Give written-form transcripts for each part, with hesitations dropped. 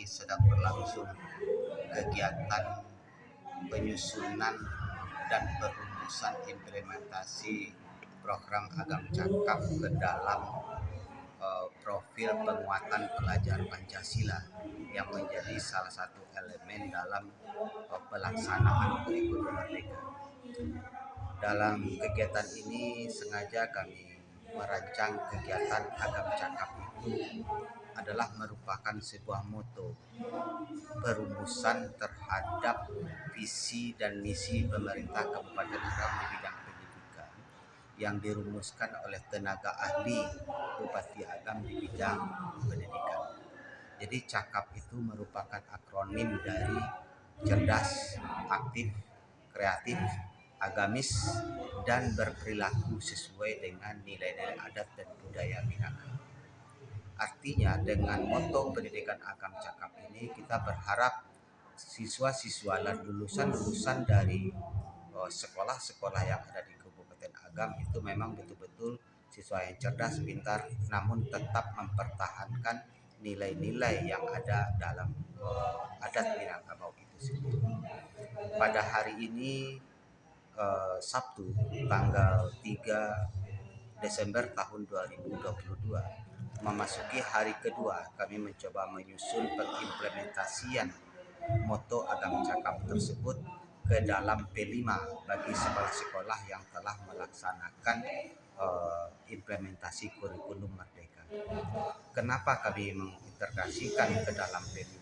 sedang berlangsung kegiatan penyusunan dan perumusan implementasi program Agam Cakap ke dalam profil penguatan pelajar Pancasila yang menjadi salah satu elemen dalam pelaksanaan kurikulum merdeka. Dalam kegiatan ini sengaja kami merancang kegiatan Agam Cakap itu adalah merupakan sebuah moto perumusan terhadap visi dan misi pemerintah Kabupaten Agam di bidang pendidikan yang dirumuskan oleh tenaga ahli Bupati Agam di bidang pendidikan. Jadi Cakap itu merupakan akronim dari cerdas, aktif, kreatif, agamis, dan berperilaku sesuai dengan nilai-nilai adat dan budaya Minangkabau. Artinya dengan moto pendidikan Agam Cakap ini kita berharap siswa-siswa dan lulusan-lulusan dari sekolah-sekolah yang ada di Kabupaten Agam itu memang betul-betul siswa yang cerdas, pintar, namun tetap mempertahankan nilai-nilai yang ada dalam adat Minangkabau itu sendiri. Pada hari ini Sabtu tanggal 3 Desember tahun 2022 memasuki hari kedua kami mencoba menyusun pengimplementasian moto Agam Cakap tersebut ke dalam P5 bagi sekolah-sekolah yang telah melaksanakan implementasi kurikulum merdeka. Kenapa kami mengintegrasikan ke dalam P5?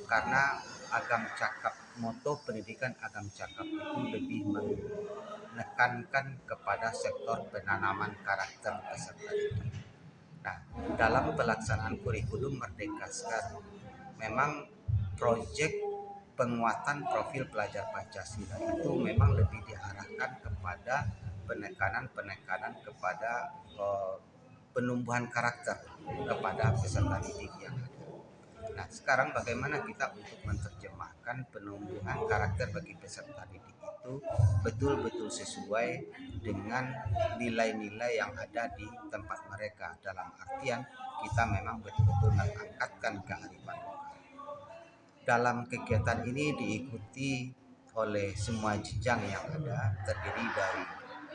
Karena Agam Cakap, moto pendidikan Agam Cakap itu lebih menekankan kepada sektor penanaman karakter peserta didik. Nah, dalam pelaksanaan kurikulum merdeka sekarang, memang proyek penguatan profil pelajar Pancasila itu memang lebih diarahkan kepada penekanan kepada penumbuhan karakter kepada peserta didik yang ada. Nah, sekarang bagaimana kita untuk menerjemahkan penumbuhan karakter bagi peserta didik itu betul-betul sesuai dengan nilai-nilai yang ada di tempat mereka. Dalam artian kita memang betul-betul mengangkatkan kearifan lokal. Dalam kegiatan ini diikuti oleh semua jenjang yang ada, terdiri dari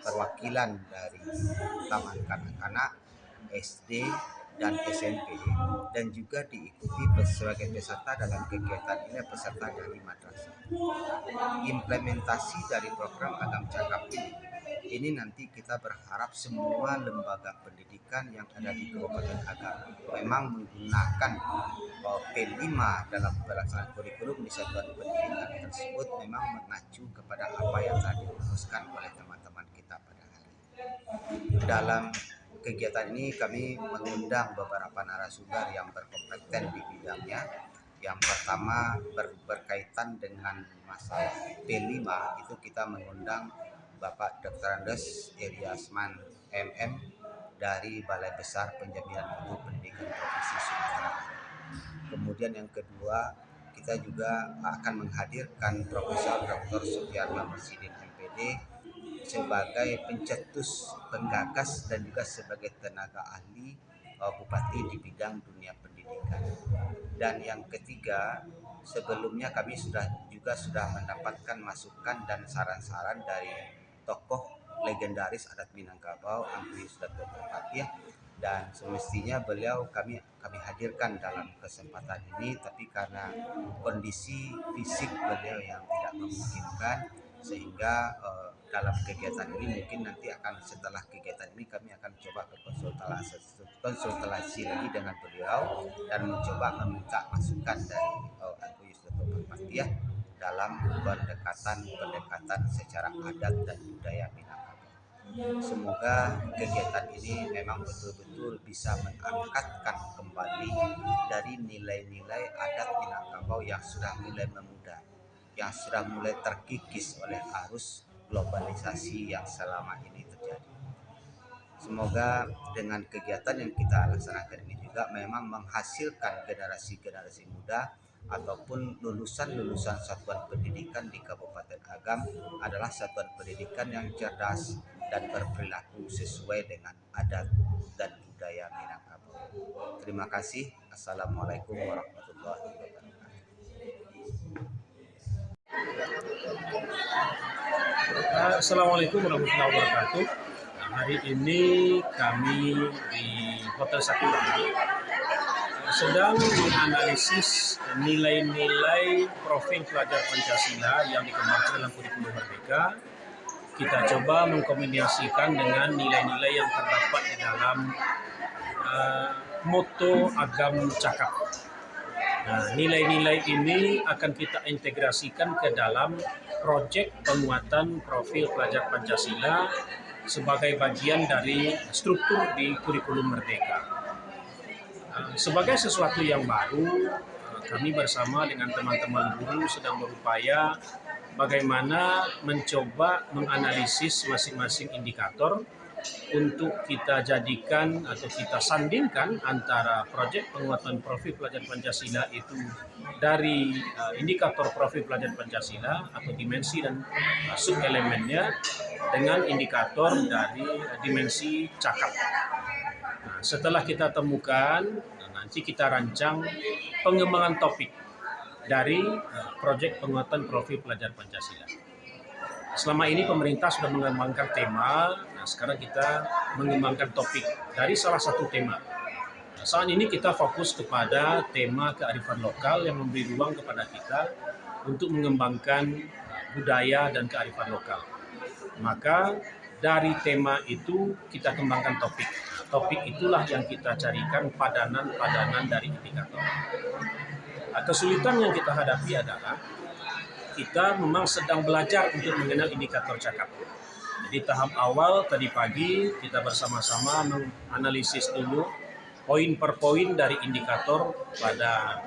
perwakilan dari taman kanak-kanak, SD, dan SMP, dan juga diikuti sebagai peserta dalam kegiatan ini peserta dari madrasah. Implementasi dari program Agam Cakap ini nanti kita berharap semua lembaga pendidikan yang ada di Kabupaten Agam memang menggunakan P5 dalam pelaksanaan kurikulum di satuan pendidikan tersebut memang mengacu kepada apa yang telah dirumuskan oleh teman-teman kita pada hari ini. Dalam kegiatan ini kami mengundang beberapa narasumber yang berkompeten di bidangnya. Yang pertama berkaitan dengan masalah P5 itu kita mengundang Bapak Dr. Andes Iriasman MM dari Balai Besar Penjaminan Mutu Pendidikan Provinsi Sumatera Barat. Kemudian yang kedua kita juga akan menghadirkan Profesor Dr. Sufiarno Marsidin MPD sebagai pencetus, penggagas, dan juga sebagai tenaga ahli Bupati di bidang dunia pendidikan. Dan yang ketiga, sebelumnya kami sudah mendapatkan masukan dan saran-saran dari tokoh legendaris adat Minangkabau, Angku Yusuf Patih, dan semestinya beliau kami hadirkan dalam kesempatan ini, tapi karena kondisi fisik beliau yang tidak memungkinkan, sehingga dalam kegiatan ini mungkin nanti akan setelah kegiatan ini kami akan coba berkonsultasi lagi dengan beliau dan mencoba meminta masukan dari Angku Yusuf Patih dalam pendekatan secara adat dan budaya Minangkabau. Semoga kegiatan ini memang betul-betul bisa mengangkatkan kembali dari nilai-nilai adat Minangkabau yang sudah mulai memudar, yang sudah mulai terkikis oleh arus globalisasi yang selama ini terjadi. Semoga dengan kegiatan yang kita laksanakan ini juga memang menghasilkan generasi-generasi muda ataupun lulusan-lulusan satuan pendidikan di Kabupaten Agam adalah satuan pendidikan yang cerdas dan berperilaku sesuai dengan adat dan budaya Minangkabau. Terima kasih. Assalamualaikum warahmatullahi wabarakatuh. Assalamualaikum warahmatullahi wabarakatuh. Hari ini kami di Hotel Sakura sedang menganalisis nilai-nilai profil pelajar Pancasila yang dikembangkan dalam kurikulum Merdeka. Kita coba mengkombinasikan dengan nilai-nilai yang terdapat di dalam moto Agam Cakap. Nah, nilai-nilai ini akan kita integrasikan ke dalam proyek penguatan profil pelajar Pancasila sebagai bagian dari struktur di kurikulum Merdeka. Sebagai sesuatu yang baru, kami bersama dengan teman-teman guru sedang berupaya bagaimana mencoba menganalisis masing-masing indikator untuk kita jadikan atau kita sandingkan antara proyek penguatan profil pelajar Pancasila itu dari indikator profil pelajar Pancasila atau dimensi dan sub-elemennya dengan indikator dari dimensi cakap. Nah, setelah kita temukan, nanti kita rancang pengembangan topik dari proyek penguatan profil pelajar Pancasila. Selama ini pemerintah sudah mengembangkan tema, nah sekarang kita mengembangkan topik dari salah satu tema. Nah, saat ini kita fokus kepada tema kearifan lokal yang memberi ruang kepada kita untuk mengembangkan budaya dan kearifan lokal. Maka dari tema itu kita kembangkan topik. Topik itulah yang kita carikan padanan-padanan dari indikator. Nah, kesulitan yang kita hadapi adalah kita memang sedang belajar untuk mengenal indikator cakap. Jadi tahap awal tadi pagi kita bersama-sama menganalisis dulu poin per poin dari indikator pada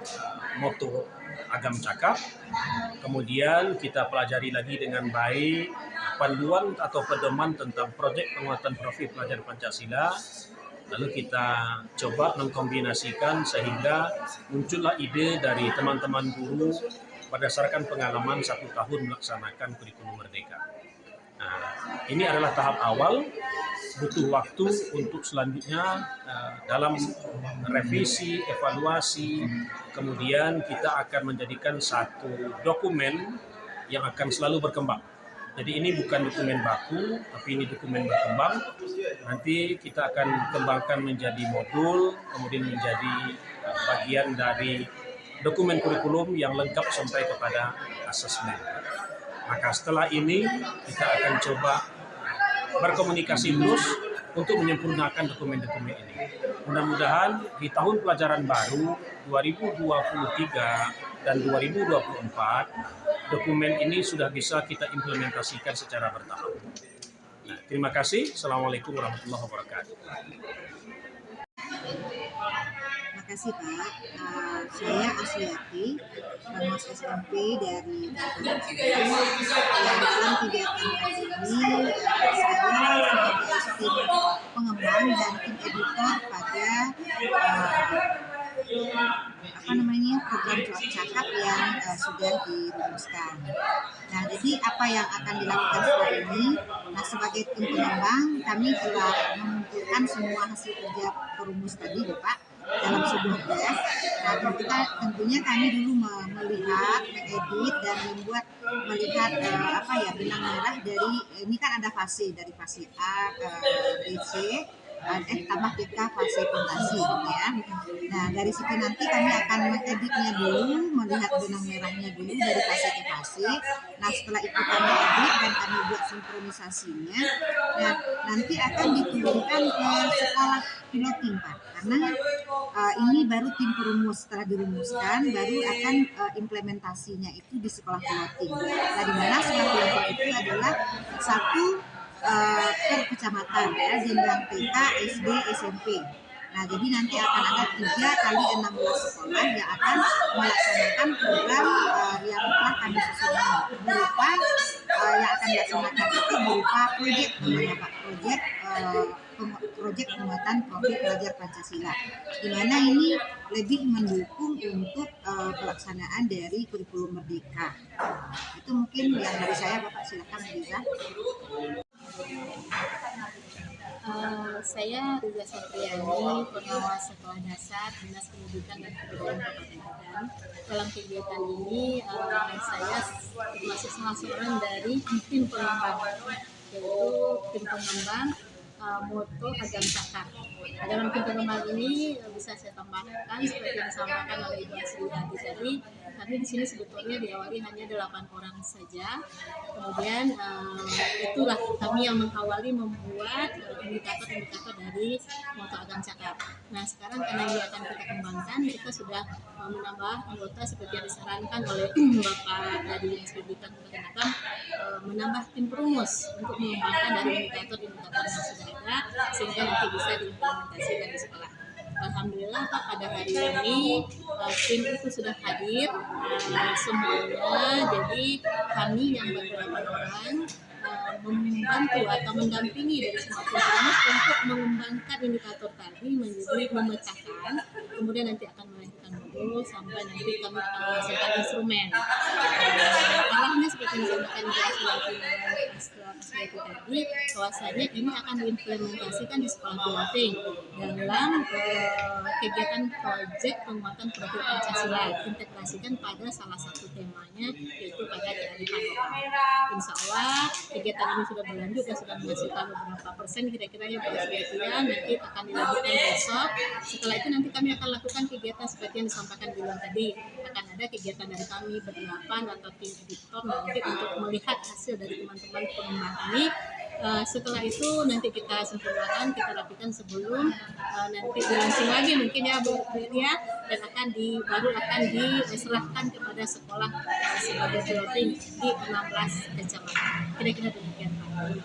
moto Agam Cakap. Kemudian kita pelajari lagi dengan baik panduan atau pedoman tentang proyek penguatan profil pelajar Pancasila. Lalu kita coba mengkombinasikan sehingga muncullah ide dari teman-teman guru berdasarkan pengalaman 1 tahun melaksanakan kurikulum Merdeka. Nah, ini adalah tahap awal, butuh waktu untuk selanjutnya dalam revisi, evaluasi, kemudian kita akan menjadikan satu dokumen yang akan selalu berkembang. Jadi ini bukan dokumen baku, tapi ini dokumen berkembang. Nanti kita akan kembangkan menjadi modul, kemudian menjadi bagian dari dokumen kurikulum yang lengkap sampai kepada asesmen. Maka setelah ini kita akan coba berkomunikasi terus untuk menyempurnakan dokumen-dokumen ini. Mudah-mudahan di tahun pelajaran baru 2023 dan 2024 dokumen ini sudah bisa kita implementasikan secara bertahap. Nah, terima kasih. Assalamualaikum warahmatullahi wabarakatuh. Terima kasih Pak. Saya Asliati, Pengawas SMP dari Kabupaten yang dalam kegiatan kali ini saya sebagai tim pengembang dan tim editor pada program cakap yang sudah dirumuskan. Nah, jadi apa yang akan dilakukan setelah ini? Nah, sebagai tim pengembang kami telah mengumpulkan semua hasil kerja perumus tadi, Bapak, dalam sebuah draft. Nah, tentunya kami dulu melihat, mengedit dan melihat benang merah dari ini kan ada fase dari fase A ke B, C, tambah PK fase fondasi gitu ya. Nah, dari situ nanti kami akan mengeditnya dulu, melihat benang merahnya dulu dari fase ke fase. Nah, setelah itu kami edit dan kami buat sinkronisasinya. Nah, nanti akan diturunkan ke sekolah piloting, Pak. Karena ini baru tim perumus, setelah dirumuskan baru akan implementasinya itu di sekolah piloting. Nah, di mana sekolah piloting itu adalah satu per kecamatan ya, jenjang TK, SD, SMP. Nah, jadi nanti akan ada 3 kali 16 sekolah yang akan melaksanakan program yang telah kami susun berupa yang akan dilaksanakan itu berupa proyek namanya Pak, proyek penguatan profil pelajar Pancasila, di mana ini lebih mendukung untuk pelaksanaan dari kurikulum Merdeka. Itu mungkin yang dari saya, Bapak, silakan bisa. Saya Riza Satriani, pengawas sekolah dasar Dinas Pendidikan dan Kebudayaan Kabupaten Agam. Dalam kegiatan ini, saya termasuk salah seorang dari tim pengembang, yaitu tim pengembang moto Agam Cakap. Nah, dalam tim pengembang ini bisa saya tambahkan seperti yang disampaikan oleh Ibu Asriati tadi, kami di sini sebetulnya diawali hanya 8 orang saja. Kemudian itulah kami yang mengawali membuat indikator-indikator dari moto Agam Cakap. Nah, sekarang karena ini akan kita kembangkan, kita sudah menambah anggota seperti yang disarankan oleh Bapak dari Dinas Pendidikan Kabupaten Agam, menambah tim perumus untuk mengembangkan dari indikator-indikator yang sudah ada sehingga nanti bisa diimplementasikan di sekolah. Alhamdulillah Pak, pada hari ini tim itu sudah hadir semuanya. Jadi kami yang ber8 orang membantu atau mendampingi dari semua tim perumus untuk mengembangkan indikator tadi menjadi memecahkan, kemudian nanti akan melahirkan modul sampai nanti kami akan menghasilkan instrumen. Arahnya seperti yang disampaikan Asriati tadi, bahwasanya ini akan diimplementasikan di sekolah Puwating dalam kegiatan proyek penguatan profil Pancasila, integrasikan pada salah satu temanya yaitu pada kearifan lokal. Insya Allah kegiatan ini sudah berlanjut dan sudah menghasilkan beberapa persen kira-kira yang nanti akan dilanjutkan besok. Setelah itu nanti kami akan lakukan kegiatan seperti yang disampaikan Bilang tadi, akan ada kegiatan dari kami ber8 atau tim editor nanti untuk melihat hasil dari teman-teman pengembang ini. Setelah itu nanti kita sempurnakan, kita rapikan sebelum nanti dilaunching lagi mungkin ya Bu Ria, dan baru akan diserahkan kepada sekolah sebagai piloting di 16 kecamatan. Kira-kira demikian Pak.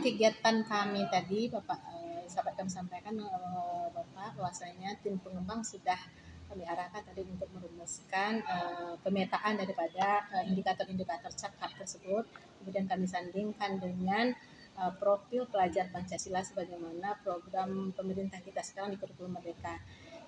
Kegiatan kami tadi Bapak sahabat kami sampaikan Bapak bahwasanya tim pengembang sudah kami arahkan tadi untuk merumuskan pemetaan daripada indikator-indikator cakap tersebut. Kemudian kami sandingkan dengan profil pelajar Pancasila sebagaimana program pemerintah kita sekarang di kurikulum Merdeka.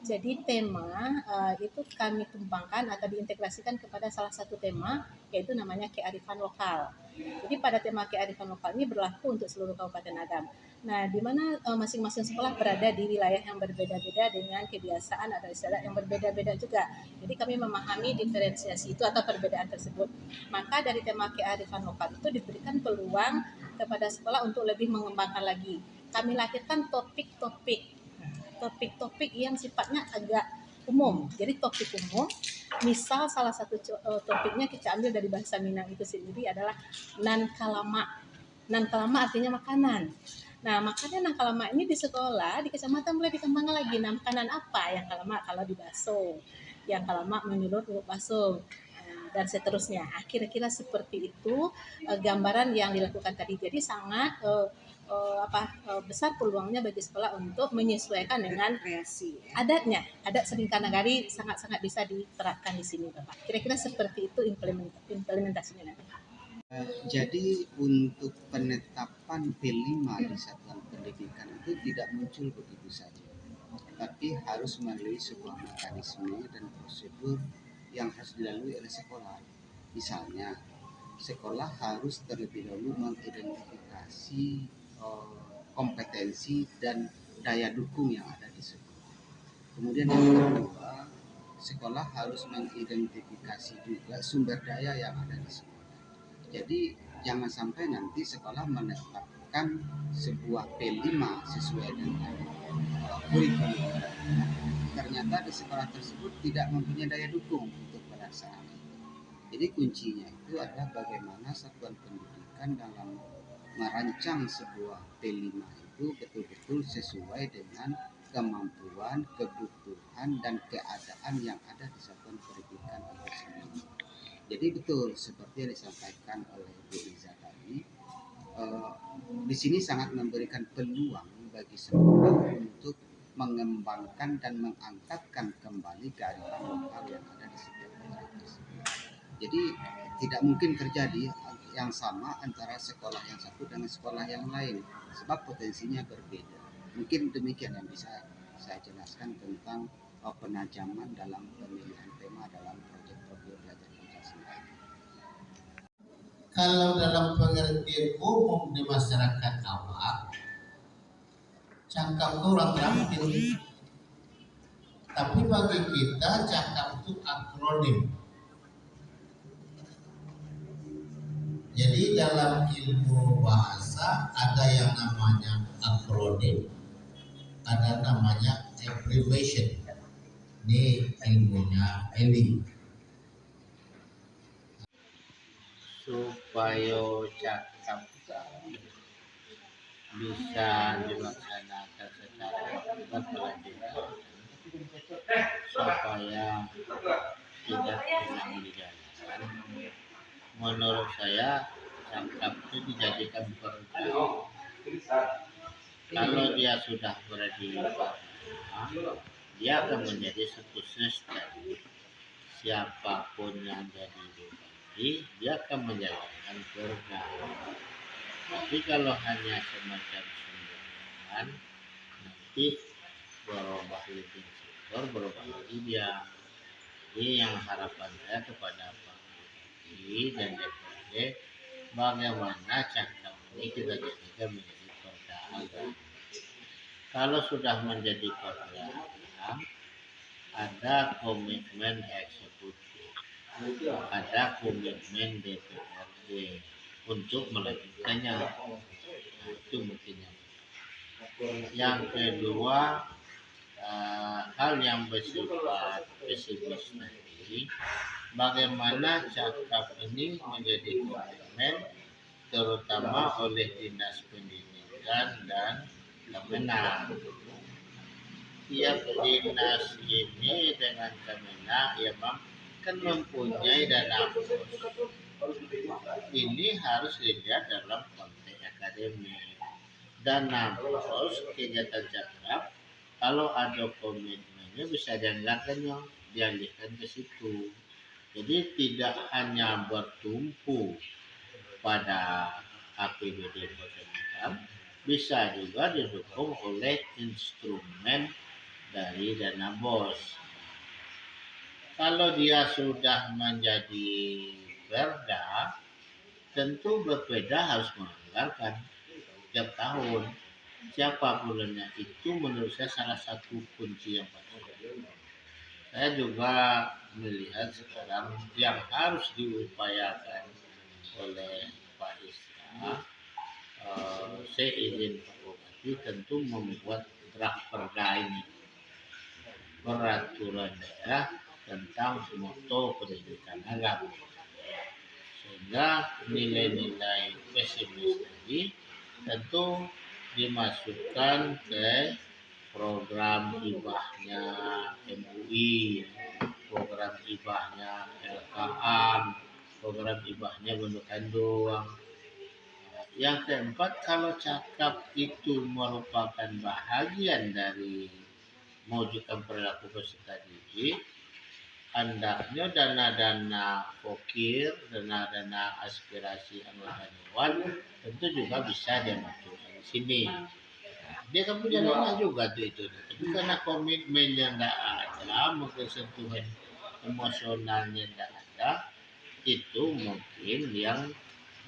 Jadi tema itu kami tumpangkan atau diintegrasikan kepada salah satu tema, yaitu namanya kearifan lokal. Jadi pada tema kearifan lokal ini berlaku untuk seluruh Kabupaten Agam. Nah, di mana masing-masing sekolah berada di wilayah yang berbeda-beda dengan kebiasaan atau istilah yang berbeda-beda juga. Jadi kami memahami diferensiasi itu atau perbedaan tersebut. Maka dari tema kearifan lokal itu diberikan peluang kepada sekolah untuk lebih mengembangkan lagi. Kami lahirkan topik-topik yang sifatnya agak umum. Jadi topik umum, misal salah satu topiknya kita ambil dari bahasa Minang itu sendiri adalah nan kalama. Nan kalama artinya makanan. Nah, makanan nan kalama ini di sekolah, di kecamatan mulai dikembangkan lagi. Nah, makanan apa yang kalama kalau di bakso? Yang kalama menurut bakso. Dan seterusnya. Kira-kira seperti itu gambaran yang dilakukan tadi. Jadi sangat besar peluangnya bagi sekolah untuk menyesuaikan dengan kreasi adatnya. Adat Selingkah Nagari sangat-sangat bisa diterapkan di sini, Bapak. Kira-kira seperti itu implementasinya nanti. Jadi untuk penetapan P5 di satuan pendidikan itu tidak muncul begitu saja, tapi harus melalui sebuah mekanisme dan prosedur yang harus dilalui oleh sekolah. Misalnya, sekolah harus terlebih dahulu mengidentifikasi kompetensi dan daya dukung yang ada di sekolah. Kemudian yang kedua, sekolah harus mengidentifikasi juga sumber daya yang ada di sekolah. Jadi jangan sampai nanti sekolah menetapkan sebuah P5 sesuai dengan kurikulum. Ternyata di sekolah tersebut tidak mempunyai daya dukung untuk pelaksanaan itu. Jadi kuncinya itu adalah bagaimana satuan pendidikan dalam merancang sebuah P5 itu betul-betul sesuai dengan kemampuan, kebutuhan, dan keadaan yang ada di satuan pendidikan itu sendiri. Jadi betul seperti yang disampaikan oleh Bu Riza tadi, di sini sangat memberikan peluang bagi sekolah untuk mengembangkan dan mengangkatkan kembali kearifan lokal yang ada di setiap daerah tersebut. Jadi tidak mungkin terjadi yang sama antara sekolah yang satu dengan sekolah yang lain, sebab potensinya berbeda. Mungkin demikian yang bisa saya jelaskan tentang penajaman dalam pemilihan tema dalam proyek profil belajar Pancasila. Kalau dalam pengertian umum di masyarakat awam, cakap itu orang terampil. Tapi bagi kita cakap itu akronim. Jadi dalam ilmu bahasa ada yang namanya akronim, ada namanya abbreviation. Ini ilmunya Eli. Supaya cakap bisa dilaksanakan secara berkelanjutan, supaya tidak hilang di jalan. Menurut saya cakap itu dijadikan perda. Kalau dia sudah berada di perda, dia akan menjadi satu sistem. Siapapun yang jadi bupati, dia akan menjalankan perda. Tapi kalau hanya semacam sembarangan, nanti berubah living sektor, berubah lagi dia. Ini yang harapan saya kepada Pak Bupati dan DPRD, bagaimana cakap ini kita jadikan menjadi perda agama. Kalau sudah menjadi perda, ada komitmen eksekutif, ada komitmen DPRD untuk melanjutkannya. Itu mungkin yang kedua, hal yang bersifat pesimis tadi, bagaimana cakap ini menjadi komitmen terutama oleh Dinas Pendidikan dan Kemenang. Tiap dinas ini dengan Kemenang ya kan mempunyai dana bos. Ini harus dilihat dalam konteks akademik. Dana bos kegiatan cakap, kalau ada komitmennya bisa dialihkan ke situ. Jadi tidak hanya bertumpu pada APBD Program, bisa juga didukung oleh instrumen dari dana bos. Kalau dia sudah menjadi perda, tentu berbeda harus menganggarkan tiap tahun. Siapa bulannya itu menurut saya salah satu kunci yang penting. Saya juga melihat sekarang yang harus diupayakan oleh Pak Isra, saya izin Pak Bupati tentu membuat draft perda ini, peraturan daerah tentang moto pendidikan agama, sehingga nilai-nilai pesimis tadi tentu dimasukkan ke program hibahnya MUI, program hibahnya LKM, program hibahnya Bendukandung. Yang keempat, kalau cakap itu merupakan bahagian dari mewujudkan perilaku peserta didik, hendaknya dana-dana pokir, dana-dana aspirasi anggota dewan tentu juga bisa dimasukkan di sini. Dia kan punya dana juga tuh itu. Tapi karena komitmennya tidak ada, mungkin sentuhan emosionalnya tidak ada, itu mungkin yang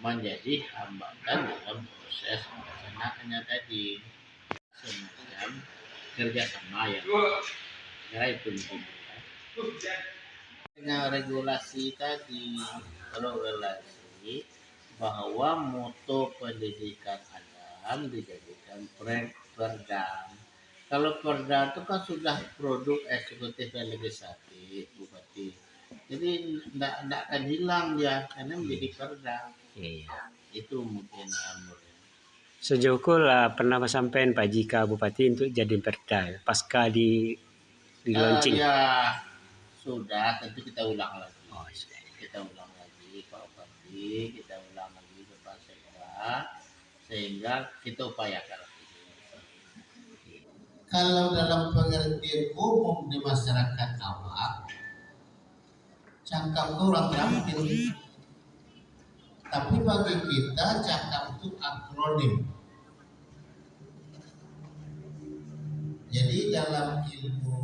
menjadi hambatan dalam proses pelaksanaannya tadi. Semacam kerjasama ya itu mungkin. Dengan regulasi tadi, kalau regulasi bahwa moto pendidikan agama dijadikan perda. Kalau perda itu kan sudah produk eksekutif dan legislatif, Bupati. Jadi tidak akan hilang dia karena menjadi perda. Iya. Itu mungkin Sejauhku lah pernah sampaikan Pak Jika Bupati untuk jadi perda pasca di launching. Ya sudah, tentu kita ulang lagi. Oh, sudah. Kita ulang lagi Pak Bupati, kita ulang lagi ke Pak Sekda, sehingga kita upayakan. Kalau dalam pengertian umum di masyarakat awam, cakap itu orang terampil. Tapi bagi kita cakap itu akronim. Jadi dalam ilmu